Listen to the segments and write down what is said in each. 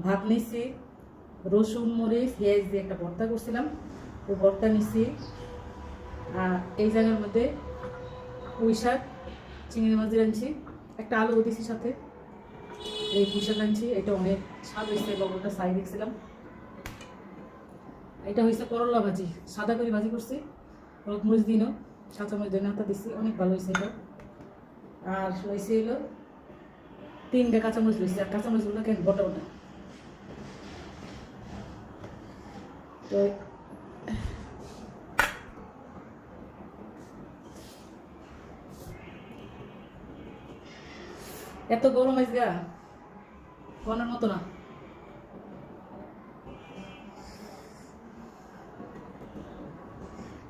ভাত নিচ্ছি, রসুন মরিচ পেঁয়াজ দিয়ে একটা ভর্তা করছিলাম, ওই ভর্তা নিচ্ছি। আর এই জায়গার মধ্যে পুঁই শাক চিংড়ি মাছ দিয়ে আনছি, একটা আলু দিয়েছি সাথে। এই পুঁই শাক আনছি, এটা অনেক স্বাদ হয়েছে, লবণটা সাই দেখছিলাম। এটা হয়েছে করলা ভাজি, সাদা করে ভাজি করছি, হলুদ মরিচ দিনও কাঁচামরিচ ধনে পাতা দিচ্ছি, অনেক ভালো হয়েছে এটা। আর হয়েছে হলো 3টে কাঁচামরিচ হয়েছে, আর কাঁচামরিচগুলো কেন বটা বটা। তো এত গরম আইস গা বলার মতো না।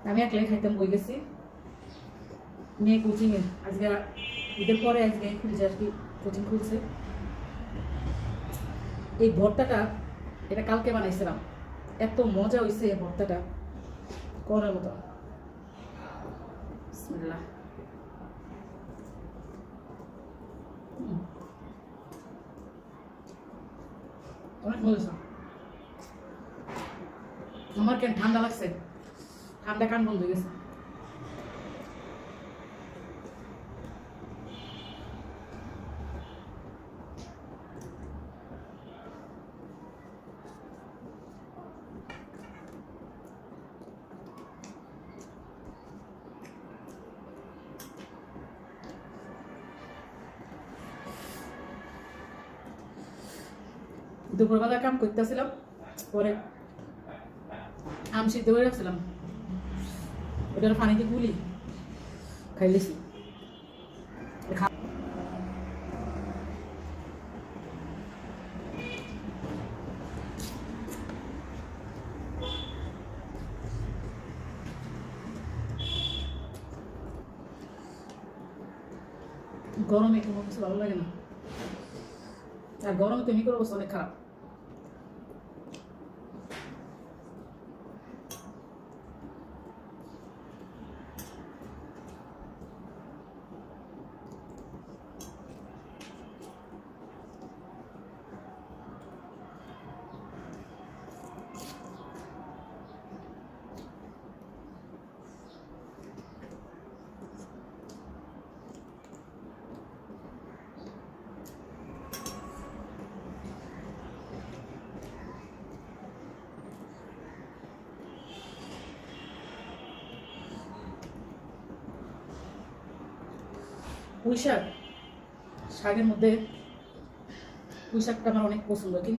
আমি একলাই খাইতাম, বই গেছি মেয়ে কোচিংয়ে, আজকে ঈদের পরে আজকে খুলছে আর কি, কোচিং খুলছে। এই ভর্তাটা এটা কালকে বানাইছিলাম, এত মজা হয়েছে এই ভর্তাটা করার মতো। বিসমিল্লাহ। অনেক মজা। আমার কেন ঠান্ডা লাগছে, ঠান্ডা কান বন্ধ হয়ে গেছে। দুপুরবেলা কাম করতেছিলাম, পরে আম সিদ্ধ করে রাখছিলাম, ওটার পানিতে গুলি খাইলেছি। গরমে কোনো কিছু ভালো লাগে না, আর গরমে তো মিকর অবস্থা অনেক খারাপ। পুঁই শাক, শাকের মধ্যে পুঁই শাকটা আমার অনেক পছন্দ।